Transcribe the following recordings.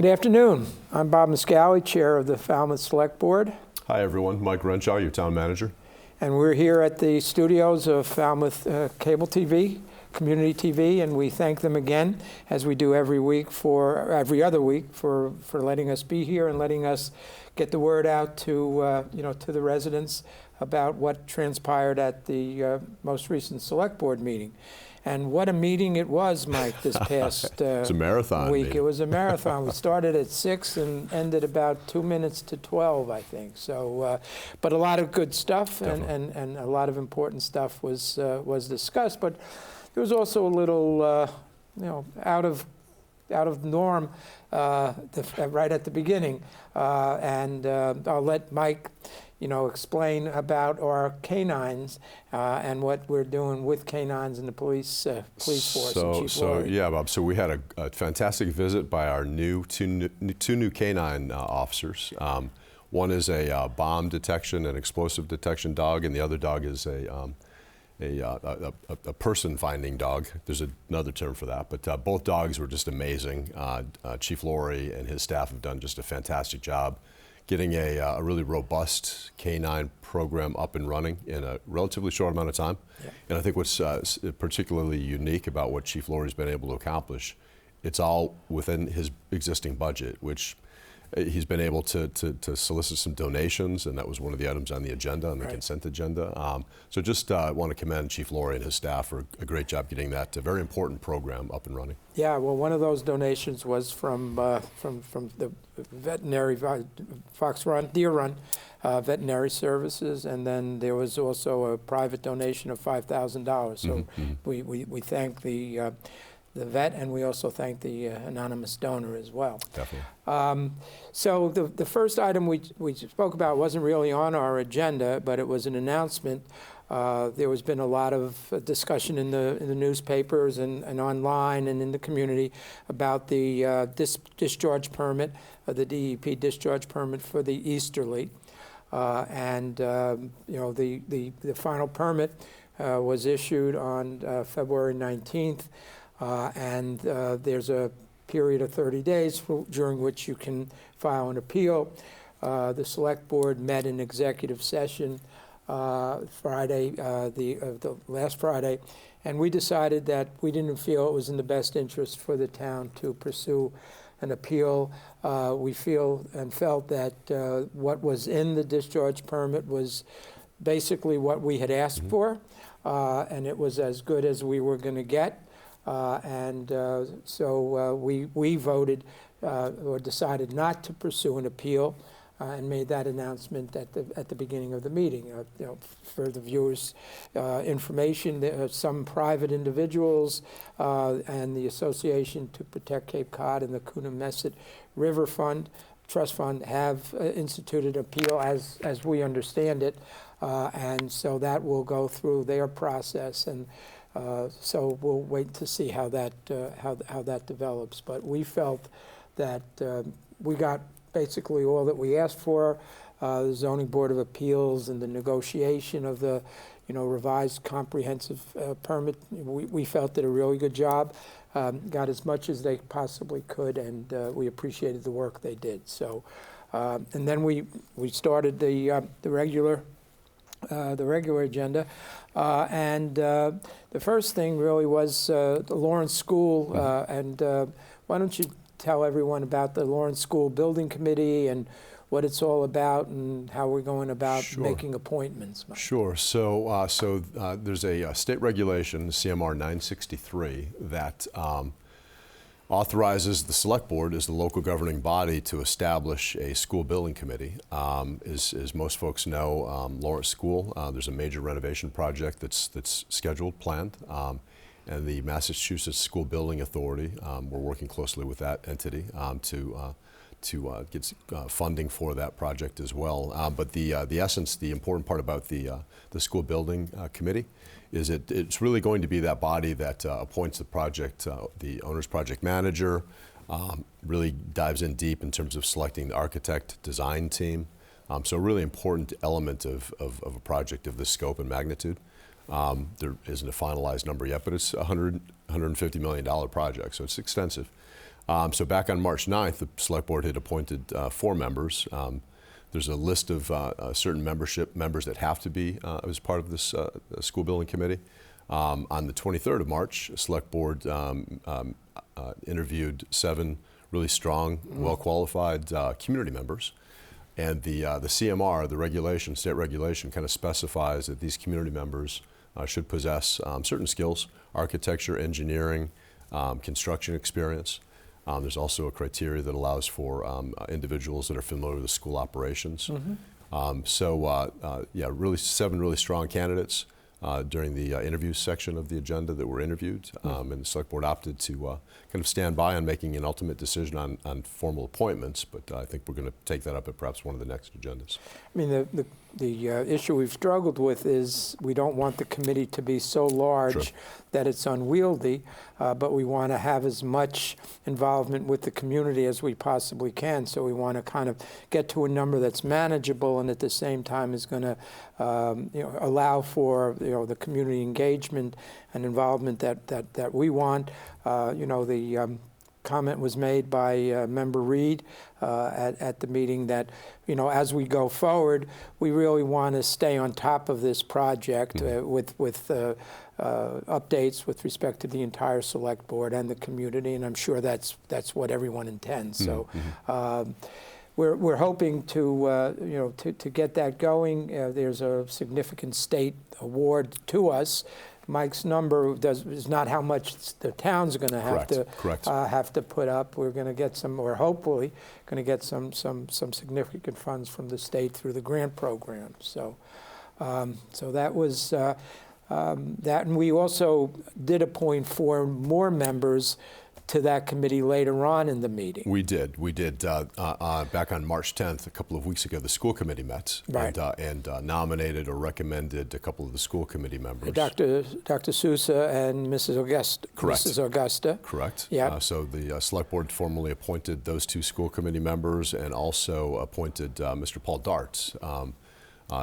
Good afternoon. I'm Bob Mascali, Chair of the Falmouth Select Board. Hi everyone, Mike Renshaw, your town manager. And we're here at the studios of Falmouth Cable TV, Community TV, and we thank them again, as we do every other week, for letting us be here and letting us get the word out to to the residents about what transpired at the most recent Select Board meeting. And what a meeting it was, Mike, this past It's a marathon week. meeting. It was a marathon. We started at 6 and ended about 2 minutes to 12, I think. So, but a lot of good stuff and a lot of important stuff was discussed. But there was also a little, out of norm right at the beginning. And I'll let Mike explain about our canines and what we're doing with canines in the police force. Yeah, Bob. So we had a fantastic visit by our two new canine officers. One is a bomb detection and explosive detection dog, and the other dog is a person finding dog. There's another term for that, but both dogs were just amazing. Chief Laurie and his staff have done just a fantastic job getting a really robust canine program up and running in a relatively short amount of time. Yeah. And I think what's particularly unique about what Chief Laurie's been able to accomplish, it's all within his existing budget, which he's been able to solicit some donations, and that was one of the items on the agenda, on the consent agenda. So just want to commend Chief Laurie and his staff for a great job getting that very important program up and running. Yeah, well, one of those donations was from the veterinary Deer Run Veterinary Services, and then there was also a private donation of $5,000. So we thank the vet, and we also thank the anonymous donor as well. Definitely. So the first item we spoke about wasn't really on our agenda, but it was an announcement. There has been a lot of discussion in the newspapers and online and in the community about the discharge permit, the DEP discharge permit for the Easterly. The final permit was issued on February 19th. And there's a period of 30 days during which you can file an appeal. The Select Board met in executive session Friday, the last Friday, and we decided that we didn't feel it was in the best interest for the town to pursue an appeal. We felt that what was in the discharge permit was basically what we had asked for, and it was as good as we were going to get. So we voted or decided not to pursue an appeal and made that announcement at the beginning of the meeting. For the viewers' information, some private individuals and the Association to Protect Cape Cod and the Coonamessett River Trust Fund have instituted an appeal as we understand it, and so that will go through their process. And so we'll wait to see how that develops. But we felt that we got basically all that we asked for. The Zoning Board of Appeals and the negotiation of the revised comprehensive permit, we felt did a really good job. Got as much as they possibly could, and we appreciated the work they did. So, and then we started the regular agenda. And the first thing really was the Lawrence School. And why don't you tell everyone about the Lawrence School Building Committee and what it's all about and how we're going about making appointments. Sure. So there's a state regulation, CMR 963, that authorizes the Select Board as the local governing body to establish a school building committee. As most folks know, Lawrence School, there's a major renovation project that's scheduled, planned, and the Massachusetts School Building Authority, we're working closely with that entity to get funding for that project as well. But the essence, the important part about the school building committee is it's really going to be that body that appoints the project, the owner's project manager, really dives in deep in terms of selecting the architect design team. So a really important element of a project of this scope and magnitude. There isn't a finalized number yet, but it's a $150 million project, so it's extensive. So back on March 9th, the Select Board had appointed 4 members. There's a list of certain members that have to be as part of this school building committee. On the 23rd of March, Select Board interviewed 7 really strong, well-qualified community members. And the CMR, the regulation, state regulation, kind of specifies that these community members should possess certain skills: architecture, engineering, construction experience. There's also a criteria that allows for individuals that are familiar with the school operations. Yeah, really 7 really strong candidates during the interview section of the agenda that were interviewed. And the Select Board opted to kind of stand by on making an ultimate decision on formal appointments, but I think we're going to take that up at perhaps one of the next agendas. I mean, the issue we've struggled with is we don't want the committee to be so large Sure. that it's unwieldy, but we want to have as much involvement with the community as we possibly can. So we want to kind of get to a number that's manageable and at the same time is going to allow for the community engagement and involvement that we want. The comment was made by Member Reed at the meeting that, as we go forward, we really want to stay on top of this project with updates with respect to the entire Select Board and the community, and I'm sure that's what everyone intends. So. We're hoping to get that going. There's a significant state award to us. Mike's number is not how much the town's going to have to put up. We're going to get some, or hopefully going to get some significant funds from the state through the grant program. So that was that, and we also did appoint 4 more members to that committee later on in the meeting. We did. Back on March 10th, a couple of weeks ago, the school committee met and nominated or recommended a couple of the school committee members. Dr. Sousa and Mrs. Augusta. Correct. Mrs. Augusta. Correct. Yeah. So the Select Board formally appointed those 2 school committee members and also appointed Mr. Paul Darts.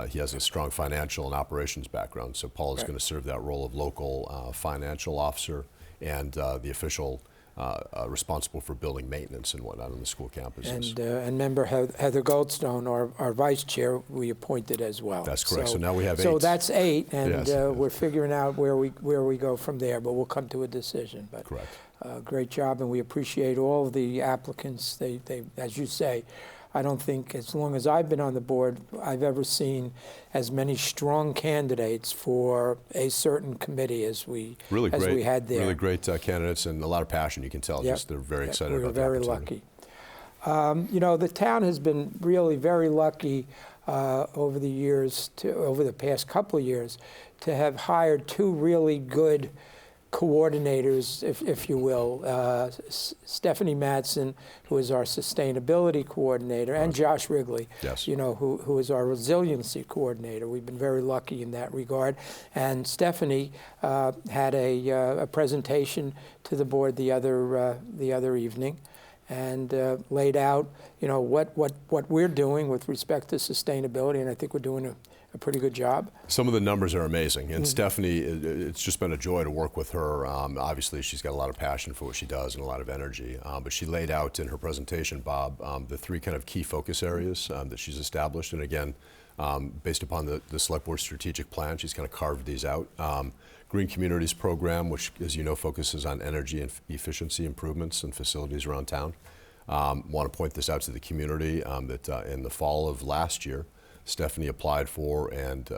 He has a strong financial and operations background, so Paul is going to serve that role of local financial officer and the official responsible for building maintenance and whatnot on the school campuses. And member Heather Goldstone, our vice chair, we appointed as well. That's correct. So now we have 8. So that's 8, and yes. We're figuring out where we go from there. But we'll come to a decision. But correct. Great job, and we appreciate all of the applicants. They, as you say, I don't think, as long as I've been on the board, I've ever seen as many strong candidates for a certain committee as we had there. Really great candidates and a lot of passion. You can tell. Yep. Just they're very excited about the opportunity. We were very lucky. The town has been really very lucky over the years, over the past couple of years, to have hired 2 really good coordinators, if you will, Stephanie Madsen, who is our sustainability coordinator, and Josh Wrigley, yes. Who is our resiliency coordinator. We've been very lucky in that regard. And Stephanie had a presentation to the board the other evening, and laid out, what we're doing with respect to sustainability, and I think we're doing a pretty good job. Some of the numbers are amazing, and Stephanie, it's just been a joy to work with her. Obviously, she's got a lot of passion for what she does and a lot of energy, but she laid out in her presentation, Bob, the 3 kind of key focus areas that she's established, and again, based upon the Select Board strategic plan, she's kind of carved these out. Green Communities Program, which, as you know, focuses on energy and efficiency improvements in facilities around town. Want to point this out to the community that in the fall of last year, Stephanie applied for and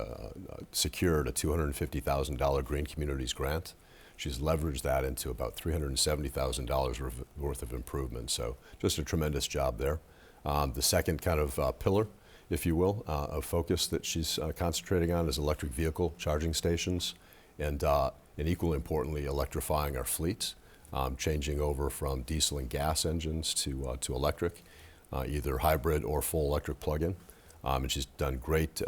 secured a $250,000 Green Communities grant. She's leveraged that into about $370,000 worth of improvement. So just a tremendous job there. The second kind of pillar, if you will, of focus that she's concentrating on is electric vehicle charging stations and equally importantly, electrifying our fleets, changing over from diesel and gas engines to electric, either hybrid or full electric plug-in. And she's done great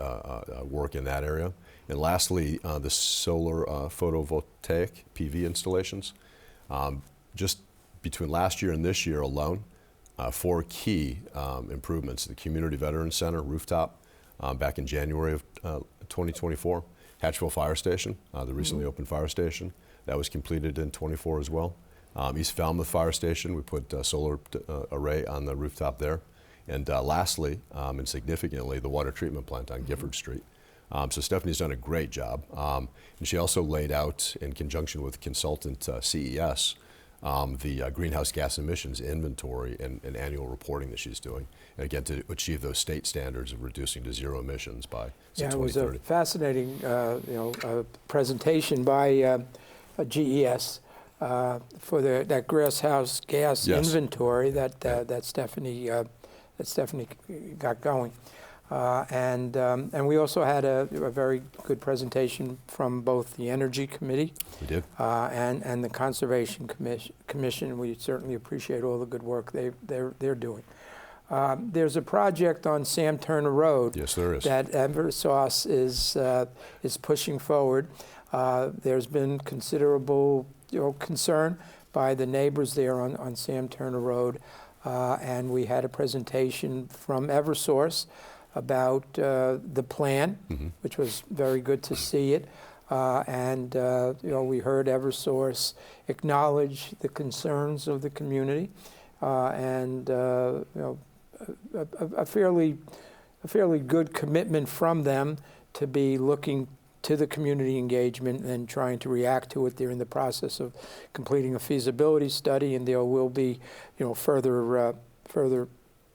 work in that area. And lastly, the solar photovoltaic PV installations. Just between last year and this year alone, 4 key improvements. The Community Veterans Center rooftop back in January of 2024. Hatchville Fire Station, the recently opened fire station, that was completed in '24 as well. East Falmouth Fire Station, we put a solar array on the rooftop there. And lastly, and significantly, the water treatment plant on Gifford Street. So Stephanie's done a great job. And she also laid out, in conjunction with consultant CES, the greenhouse gas emissions inventory and annual reporting that she's doing. And again, to achieve those state standards of reducing to zero emissions by 2030. Yeah, it was a fascinating presentation by GES for that greenhouse gas inventory that Stephanie got going. And we also had a very good presentation from both the Energy Committee we did. And the Conservation Commission. We certainly appreciate all the good work they're doing. There's a project on Sam Turner Road. Yes, there is. That Eversource is pushing forward. There's been considerable concern by the neighbors there on Sam Turner Road, and we had a presentation from Eversource about the plan, which was very good to see it. And we heard Eversource acknowledge the concerns of the community, and a fairly good commitment from them to be looking to the community engagement and trying to react to it. They're in the process of completing a feasibility study, and there will be, further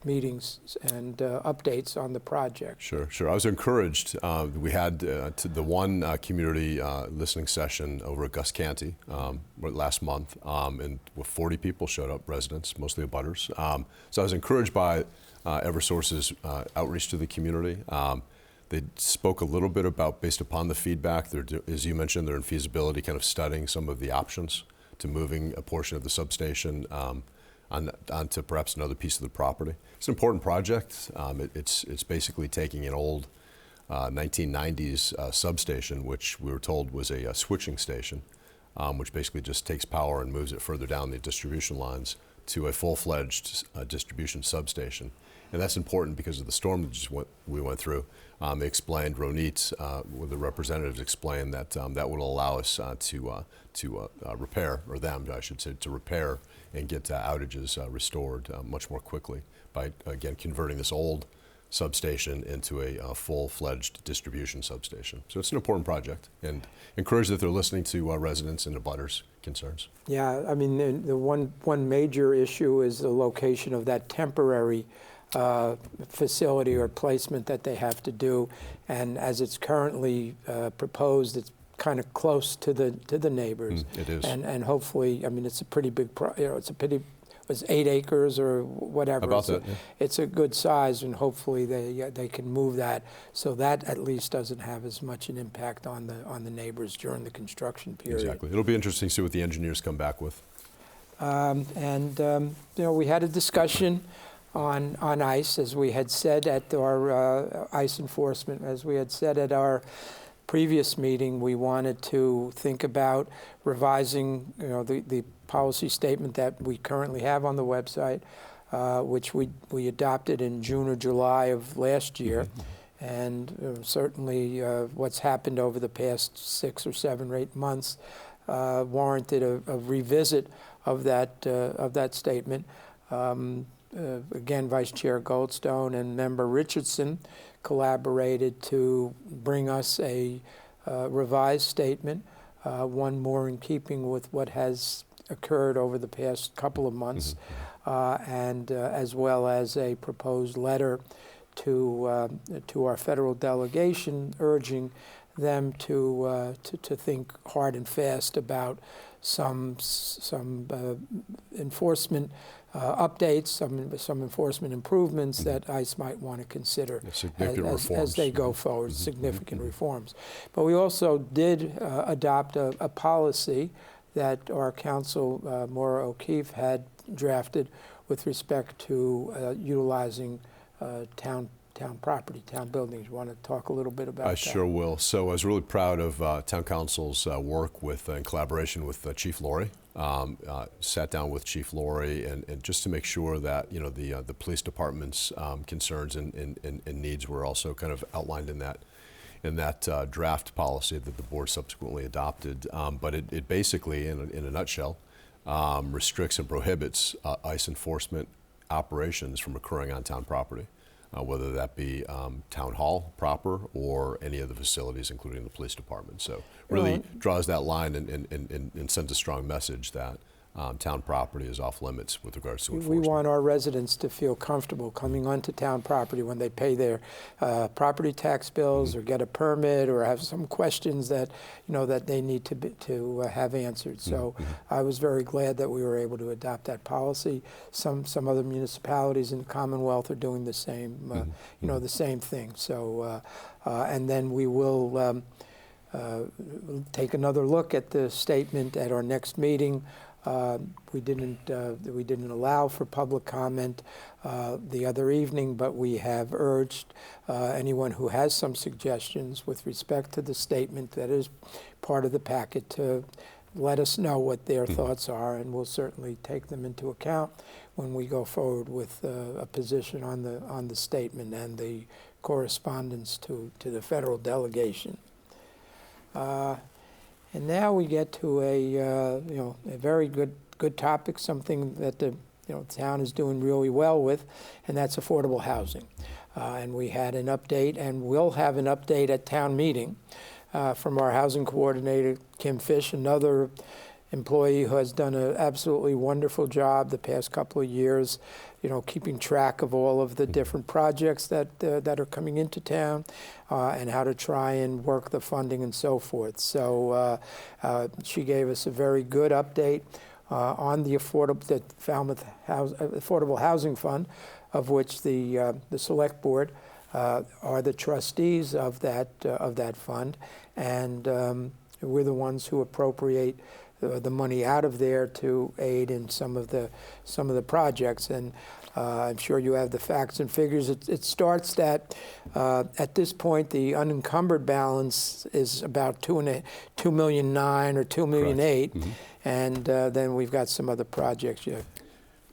meetings and updates on the project. Sure. I was encouraged. We had the one community listening session over at Gus Canty last month, and 40 people showed up, residents, mostly abutters. So I was encouraged by Eversource's outreach to the community. They spoke a little bit about, based upon the feedback, as you mentioned, they're in feasibility, kind of studying some of the options to moving a portion of the substation onto perhaps another piece of the property. It's an important project. It's basically taking an old 1990s substation, which we were told was a switching station, which basically just takes power and moves it further down the distribution lines to a full-fledged distribution substation. And that's important because of the storm that we went through. They explained, Ronit, the representatives explained that that would allow us to repair, or them, I should say, to repair and get outages restored much more quickly by, again, converting this old substation into a full-fledged distribution substation. So it's an important project, and encouraged that they're listening to residents and abutters' concerns. Yeah, I mean, the one major issue is the location of that temporary facility or placement that they have to do, and as it's currently proposed, it's kind of close to the neighbors. It is, and hopefully, I mean, it's a pretty big, it was 8 acres or whatever. About that, yeah. It's a good size, and hopefully they can move that so that at least doesn't have as much an impact on the neighbors during the construction period. Exactly. It'll be interesting to see what the engineers come back with. We had a discussion on ice, as we had said at our ice enforcement, as we had said at our previous meeting. We wanted to think about revising, the policy statement that we currently have on the website, which we adopted in June or July of last year. And certainly what's happened over the past 6 or 7 or 8 months warranted a revisit of that statement. Again, Vice Chair Goldstone and Member Richardson collaborated to bring us a revised statement, one more in keeping with what has occurred over the past couple of months, and as well as a proposed letter to our federal delegation, urging them to think hard and fast about some enforcement updates, some enforcement improvements that ICE might want to consider as they go forward, significant reforms. But we also did adopt a policy that our counsel, Maura O'Keefe, had drafted with respect to utilizing town property, town buildings. You want to talk a little bit about that? I sure will. So I was really proud of Town Council's work in collaboration with Chief Laurie. Sat down with Chief Laurie and just to make sure that the police department's concerns and needs were also kind of outlined in that draft policy that the board subsequently adopted. But it basically, in a nutshell, restricts and prohibits ICE enforcement operations from occurring on town property, whether that be town hall proper or any of the facilities, including the police department. So really draws that line and sends a strong message that town property is off limits with regards to enforcement. We want our residents to feel comfortable coming onto town property when they pay their property tax bills or get a permit or have some questions that that they need to have answered. So I was very glad that we were able to adopt that policy. Some other municipalities in the Commonwealth are doing the same the same thing. So and then we will take another look at the statement at our next meeting. We didn't allow for public comment the other evening, but we have urged anyone who has some suggestions with respect to the statement that is part of the packet to let us know what their thoughts are, and we'll certainly take them into account when we go forward with a position on the statement and the correspondence to the federal delegation. And now we get to a very good topic, something that the town is doing really well with, and that's affordable housing. And we had an update, and we'll have an update at town meeting from our housing coordinator, Kim Fish, another employee who has done an absolutely wonderful job the past couple of years, keeping track of all of the different projects that are coming into town and how to try and work the funding and so forth. So she gave us a very good update on the Falmouth Affordable Housing Fund, of which the Select Board are the trustees of that fund, and we're the ones who appropriate the money out of there to aid in some of the projects. And I'm sure you have the facts and figures. It starts that at this point the unencumbered balance is about $2.9 million or $2.8 million, and then we've got some other projects. Yeah.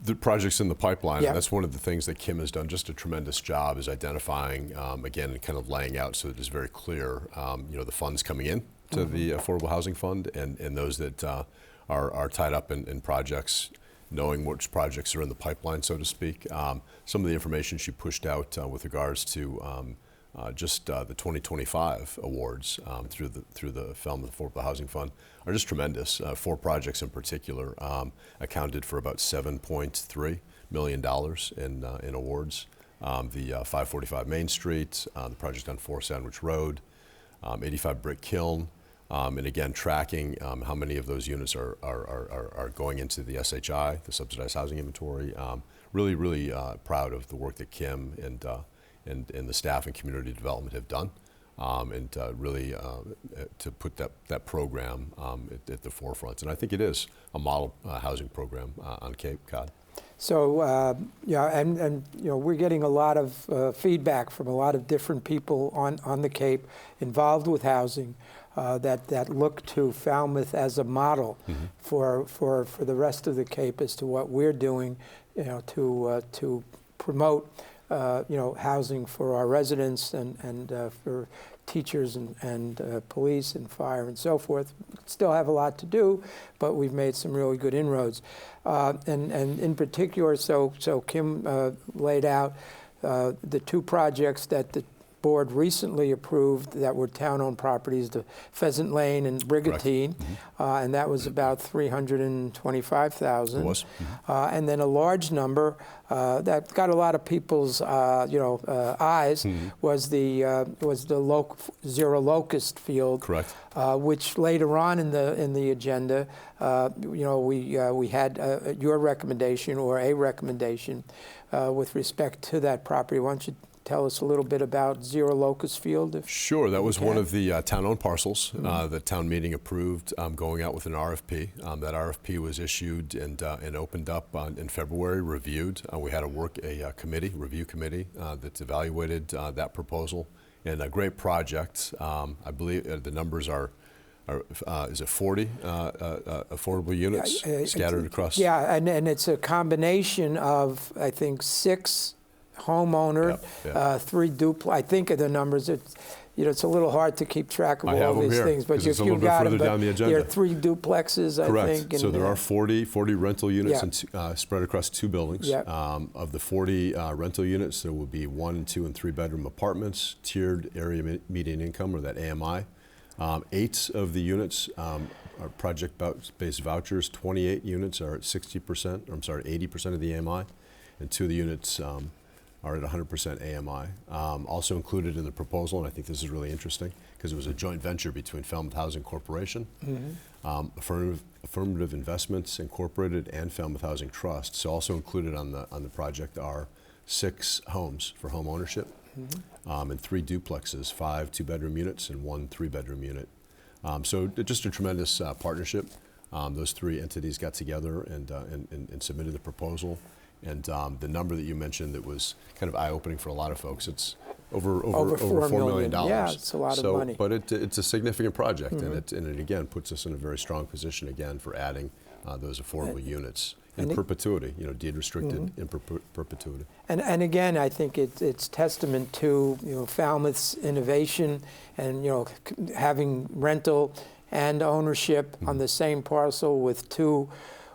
The projects in the pipeline, Yeah. and that's one of the things that Kim has done just a tremendous job is identifying, again, kind of laying out so that it's very clear, the funds coming in to the Affordable Housing Fund and those that are tied up in projects, knowing which projects are in the pipeline, so to speak. Some of the information she pushed out with regards to just the 2025 awards through the Falmouth Affordable Housing Fund are just tremendous. 4 projects in particular accounted for about $7.3 million in awards. The 545 Main Street, the project on 4 Sandwich Road, 85 Brick Kiln, and again tracking how many of those units are going into the SHI, the Subsidized Housing Inventory. Really proud of the work that Kim and the staff and community development have done, and really to put that program at the forefront. And I think it is a model housing program on Cape Cod. So and we're getting a lot of feedback from a lot of different people on the Cape involved with housing that look to Falmouth as a model for the rest of the Cape as to what we're doing, to promote housing for our residents and for teachers and police and fire and so forth. Still have a lot to do, but we've made some really good inroads. And in particular, so Kim laid out the 2 projects that the board recently approved that were town-owned properties, the Pheasant Lane and Brigantine, and that was about $325,000. It was. And then a large number that got a lot of people's eyes was the Zero Locust Field. Correct. Which later on in the agenda, we had your recommendation or a recommendation with respect to that property. Why don't you tell us a little bit about Zero Locust Field? Sure, that was one of the town-owned parcels that town meeting approved going out with an RFP. That RFP was issued and opened up in February, reviewed. We had a review committee that's evaluated that proposal, and a great project. I believe the numbers are is it 40 affordable units scattered across? Yeah, and it's a combination of, I think, 6 homeowner, 3 duplex. I think of the numbers. it's a little hard to keep track of I have all them these here, things, but 'cause it's a you've little bit got further them. down the But there are agenda. 3 duplexes, I Correct. think. So and, there are 40 rental units Yeah. and, spread across 2 buildings. Yep. Of the 40 rental units, there will be 1 and 2 and 3 bedroom apartments, tiered area median income, or that AMI. 8 of the units are project-based vouchers. 28 units are at 60%, or I'm sorry, 80% of the AMI, and 2 of the units are at 100% AMI. Also included in the proposal, and I think this is really interesting, because it was a joint venture between Falmouth Housing Corporation, Affirmative Investments Incorporated, and Falmouth Housing Trust. So also included on the project are 6 homes for home ownership, and 3 duplexes, 5 2-bedroom units and 1 3-bedroom unit. So just a tremendous partnership. Those 3 entities got together and submitted the proposal. And the number that you mentioned that was kind of eye-opening for a lot of folks, it's over $4 million. Yeah, it's a lot of money. But it's a significant project, and it again puts us in a very strong position again for adding those affordable units in perpetuity, deed restricted in perpetuity. And again, I think it's testament to Falmouth's innovation and having rental and ownership on the same parcel with 2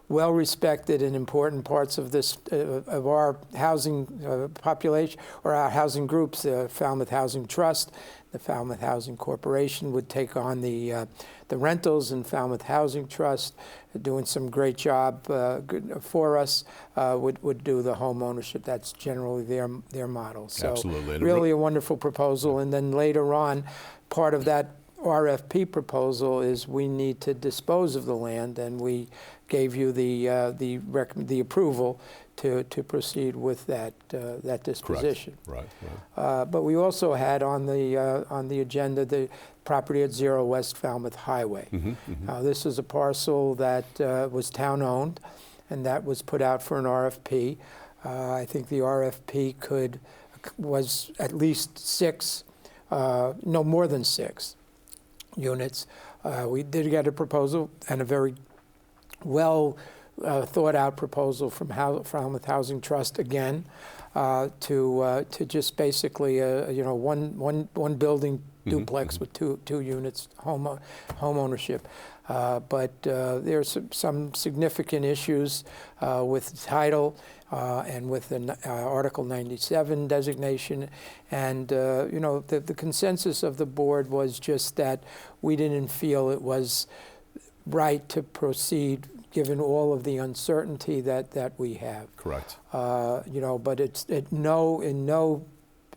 well-respected and important parts of this of our housing population, or our housing groups. The Falmouth Housing Trust, the Falmouth Housing Corporation would take on the rentals, and Falmouth Housing Trust, doing some great job for us, would do the home ownership. That's generally their model. So Absolutely. really a wonderful proposal. And then later on, part of that RFP proposal is we need to dispose of the land, and we gave you the approval to proceed with that disposition. Correct. Right. But we also had on the agenda the property at 0 West Falmouth Highway. This is a parcel that was town-owned, and that was put out for an RFP. I think the RFP was at least 6, no more than 6 units. We did get a proposal, and a very well thought out proposal from Falmouth Housing Trust again, to just basically one building duplex with two units home ownership. But there's some significant issues with title and with the Article 97 designation, and the consensus of the board was just that we didn't feel it was right to proceed given all of the uncertainty that we have. Correct. But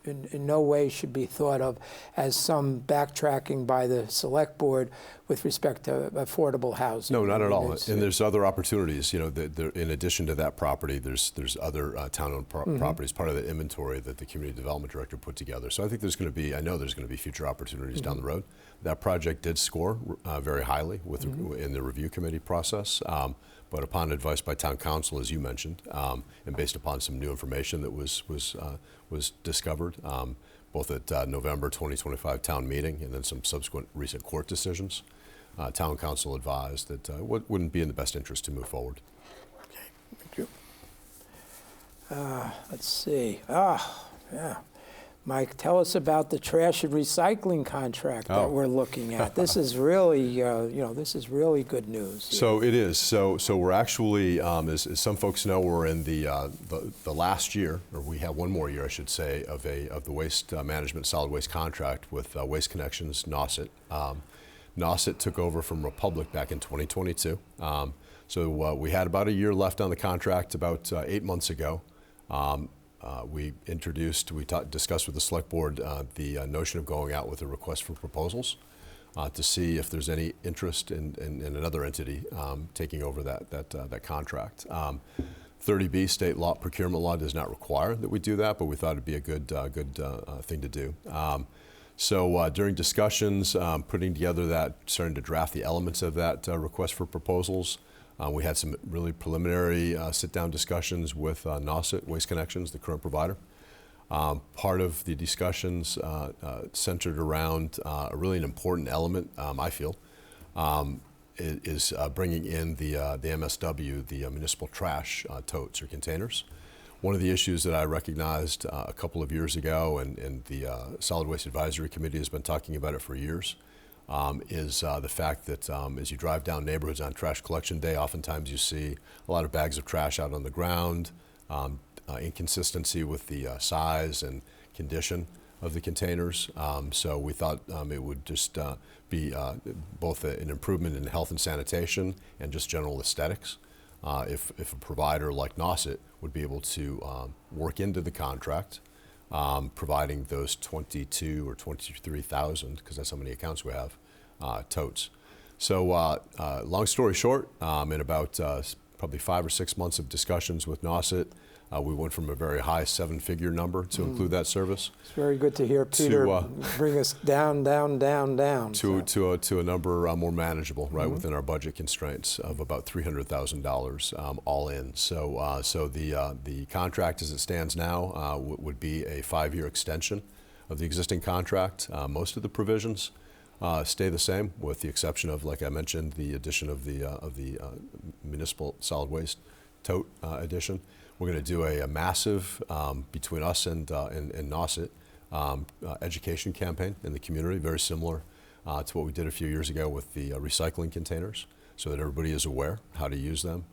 in no way should be thought of as some backtracking by the select board with respect to affordable housing. No, not at all. And there's other opportunities. In addition to that property, there's other town-owned properties, part of the inventory that the community development director put together. So I think I know there's going to be future opportunities down the road. That project did score very highly in the review committee process. But upon advice by town council, as you mentioned, and based upon some new information that was discovered, both at November 2025 town meeting and then some subsequent recent court decisions, town council advised that it wouldn't be in the best interest to move forward. Okay, thank you. Let's see. Yeah. Mike, tell us about the trash and recycling contract that we're looking at. This is really, this is really good news. So it is. So we're actually, as some folks know, we're in the last year, or we have one more year, I should say, of the waste management solid waste contract with Waste Connections, Nauset. Nauset took over from Republic back in 2022. So we had about a year left on the contract about 8 months ago. We discussed with the select board the notion of going out with a request for proposals to see if there's any interest in another entity taking over that contract. 30B state law, procurement law, does not require that we do that, but we thought it'd be a good thing to do. So during discussions, putting together that, starting to draft the elements of that request for proposals, we had some really preliminary sit-down discussions with Nauset, Waste Connections, the current provider. Part of the discussions centered around really an important element, I feel, is bringing in the MSW, the municipal trash totes or containers. One of the issues that I recognized a couple of years ago, and the Solid Waste Advisory Committee has been talking about it for years, is the fact that as you drive down neighborhoods on trash collection day, oftentimes you see a lot of bags of trash out on the ground, inconsistency with the size and condition of the containers. So we thought it would just be both an improvement in health and sanitation and just general aesthetics if a provider like Nauset would be able to work into the contract, providing those 22 or 23,000, because that's how many accounts we have, totes. So long story short, in about probably 5 or 6 months of discussions with Nauset, we went from a very high 7-figure number to include that service. It's very good to hear Peter bring us down to a number more manageable, right, within our budget constraints of about $300,000 all in. So the contract as it stands now would be a 5-year extension of the existing contract. Most of the provisions stay the same, with the exception of, like I mentioned, the addition of the municipal solid waste tote addition. We're going to do a massive, between us and Nauset, education campaign in the community, very similar to what we did a few years ago with the recycling containers, so that everybody is aware how to use them.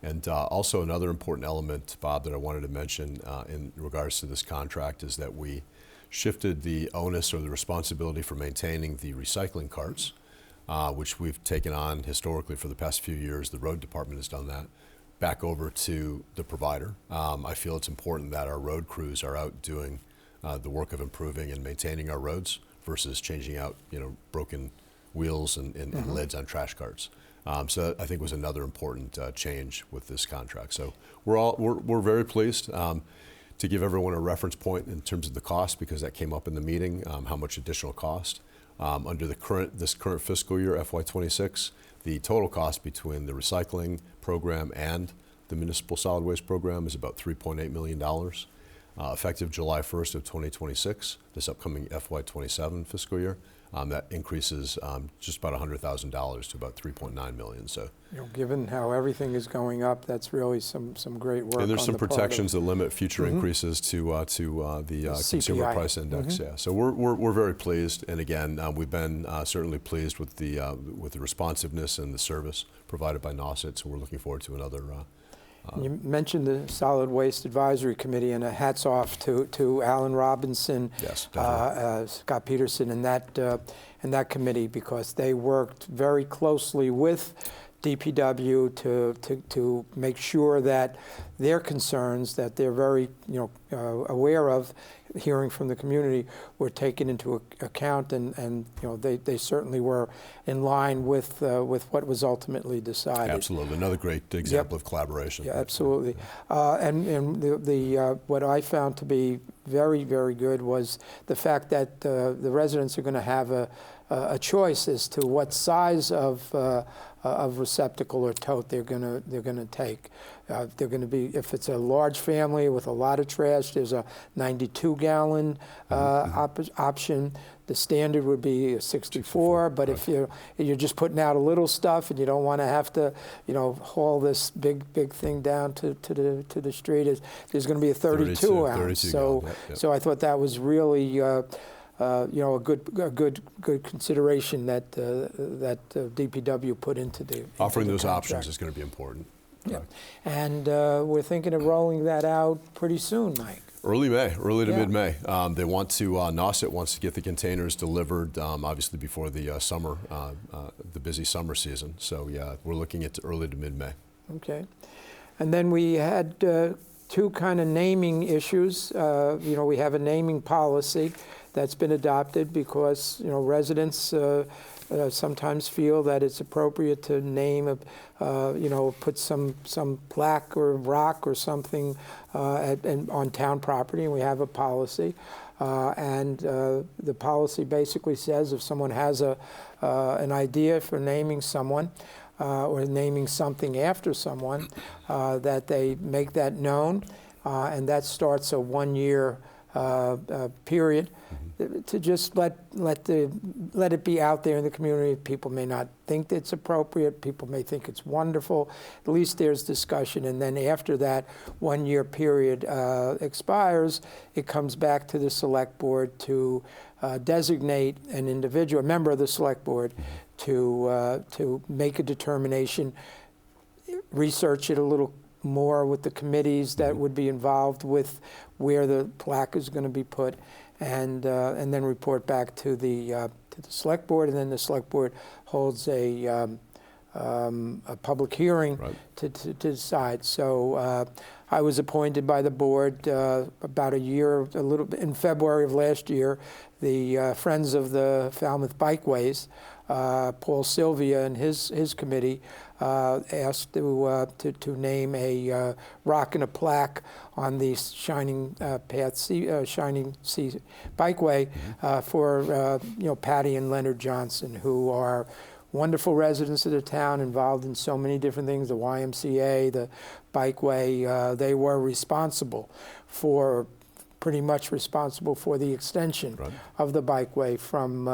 And also another important element, Bob, that I wanted to mention in regards to this contract is that we shifted the onus or the responsibility for maintaining the recycling carts, which we've taken on historically for the past few years. The road department has done that, back over to the provider. I feel it's important that our road crews are out doing the work of improving and maintaining our roads versus changing out, broken wheels and lids on trash carts. So that, I think, was another important change with this contract. So we're very pleased. To give everyone a reference point in terms of the cost, because that came up in the meeting, how much additional cost. Under this current fiscal year, FY26, the total cost between the recycling program and the municipal solid waste program is about $3.8 million. Effective July 1st of 2026, this upcoming FY27 fiscal year, that increases just about $100,000 to about $3.9 million. So, given how everything is going up, that's really some great work. And there's some protections that limit future increases to the Consumer Price Index. Yeah. So we're very pleased, and again, we've been certainly pleased with the responsiveness and the service provided by Nauset. So we're looking forward to another. You mentioned the Solid Waste Advisory Committee, and hats off to Alan Robinson, yes, Scott Peterson, and that committee, because they worked very closely with DPW to make sure that their concerns that they're very aware of, hearing from the community, were taken into account, and they certainly were in line with what was ultimately decided. Absolutely, another great example of collaboration. Yeah, absolutely. And the what I found to be very, very good was the fact that the residents are going to have a choice as to what size of receptacle or tote they're going to take. They're going to be, if it's a large family with a lot of trash, there's a 92-gallon option. The standard would be a 64, but if you're just putting out a little stuff and you don't want to have to, haul this big thing down to the street, there's going to be a 32 ounce. So I thought that was really a good consideration that DPW put into the offering those contract. options is going to be important. Yeah, and we're thinking of rolling that out pretty soon, Mike. Early to mid-May. They want to, Nauset wants to get the containers delivered, obviously before the summer, the busy summer season. So yeah, we're looking at early to mid-May. Okay. And then we had two kind of naming issues. We have a naming policy that's been adopted because, residents sometimes feel that it's appropriate to name, put some plaque or rock or something on town property, and we have a policy. And the policy basically says if someone has an idea for naming someone or naming something after someone, that they make that known, and that starts a 1-year period. to just let it be out there in the community. People may not think it's appropriate. People may think it's wonderful. At least there's discussion. And then after that 1-year period expires, it comes back to the select board to designate an individual, a member of the select board, to make a determination, research it a little more with the committees that would be involved with where the plaque is going to be put, and then report back to the select board, and then the select board holds a public hearing to decide. So I was appointed by the board about a little bit in February of last year. The Friends of the Falmouth Bikeways, Paul Sylvia and his committee asked to name a rock and a plaque on the Shining Sea Bikeway for Patty and Leonard Johnson, who are wonderful residents of the town, involved in so many different things, the YMCA, the Bikeway. They were pretty much responsible for the extension of the Bikeway from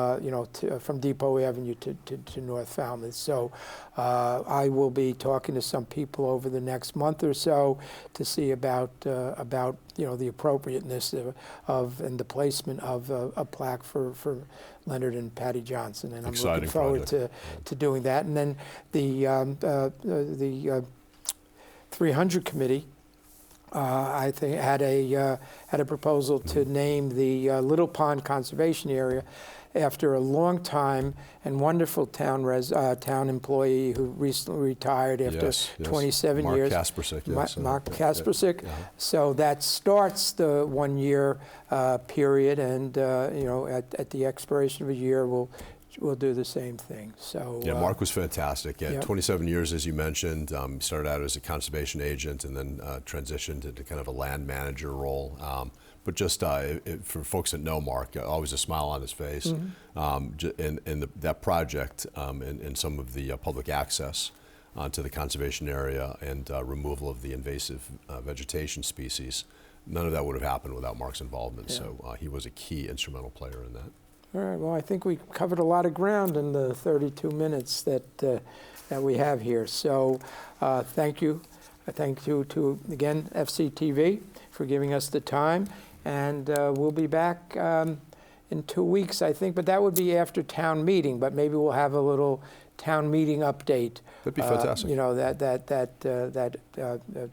from Depot Avenue to North Falmouth. So I will be talking to some people over the next month or so to see about the appropriateness of and the placement of a plaque for Leonard and Patty Johnson, and I'm looking forward to doing that. And then the 300 committee, I think, had a proposal to name the Little Pond Conservation Area after a long time and wonderful town employee who recently retired after 27 years. Mark Kaspersick. Mark Kaspersick. So that starts the 1-year period, and at the expiration of a year, we'll do the same thing. So yeah, Mark was fantastic. Yeah, 27 years, as you mentioned. Started out as a conservation agent and then transitioned into kind of a land manager role. But just for folks that know Mark, always a smile on his face. And that project and some of the public access to the conservation area and removal of the invasive vegetation species, none of that would have happened without Mark's involvement. So he was a key instrumental player in that. All right, well, I think we covered a lot of ground in the 32 minutes that we have here. So thank you. Thank you to, again, FCTV for giving us the time. And we'll be back in 2 weeks, I think, but that would be after town meeting. But maybe we'll have a little town meeting update. That'd be fantastic. That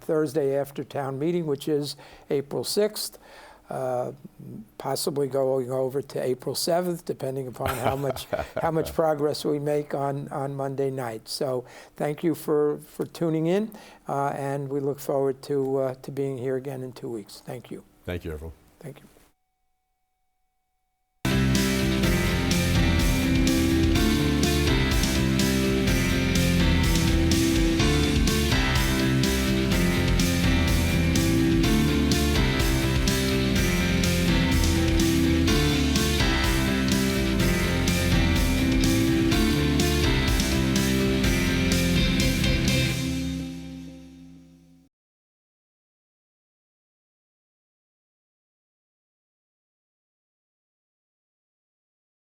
Thursday after town meeting, which is April 6th. Possibly going over to April 7th, depending upon how much progress we make on Monday night. So thank you for tuning in, and we look forward to being here again in 2 weeks. Thank you. Thank you, everyone. Thank you.